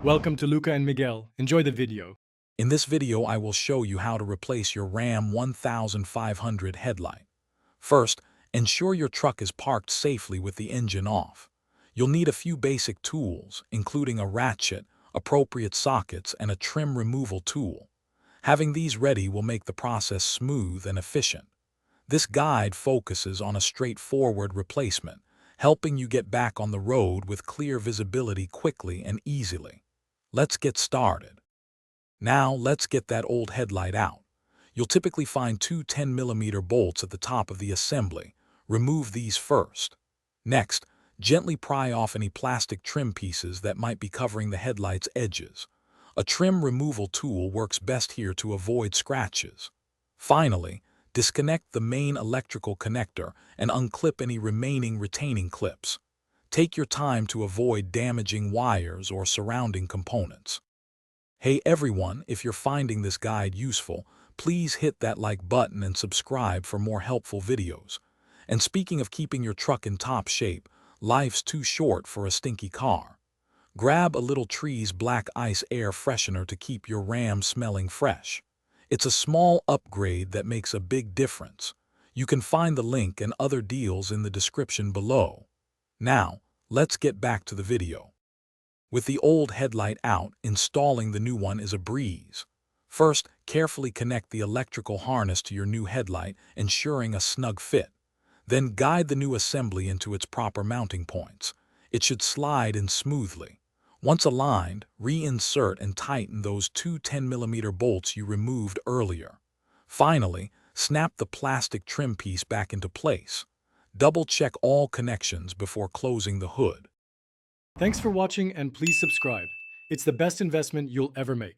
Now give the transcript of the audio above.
Welcome to Luca and Miguel. Enjoy the video. In this video, I will show you how to replace your Ram 1500 headlight. First, ensure your truck is parked safely with the engine off. You'll need a few basic tools, including a ratchet, appropriate sockets, and a trim removal tool. Having these ready will make the process smooth and efficient. This guide focuses on a straightforward replacement, helping you get back on the road with clear visibility quickly and easily. Let's get started. Now, let's get that old headlight out. You'll typically find two 10mm bolts at the top of the assembly. Remove these first. Next, gently pry off any plastic trim pieces that might be covering the headlight's edges. A trim removal tool works best here to avoid scratches. Finally, disconnect the main electrical connector and unclip any remaining retaining clips. Take your time to avoid damaging wires or surrounding components. Hey everyone, if you're finding this guide useful, please hit that like button and subscribe for more helpful videos. And speaking of keeping your truck in top shape, life's too short for a stinky car. Grab a little Tree's Black Ice air freshener to keep your Ram smelling fresh. It's a small upgrade that makes a big difference. You can find the link and other deals in the description below. Now, let's get back to the video. With the old headlight out, installing the new one is a breeze. First, carefully connect the electrical harness to your new headlight, ensuring a snug fit. Then guide the new assembly into its proper mounting points. It should slide in smoothly. Once aligned, reinsert and tighten those two 10mm bolts you removed earlier. Finally, snap the plastic trim piece back into place. Double-check all connections before closing the hood. Thanks for watching and please subscribe. It's the best investment you'll ever make.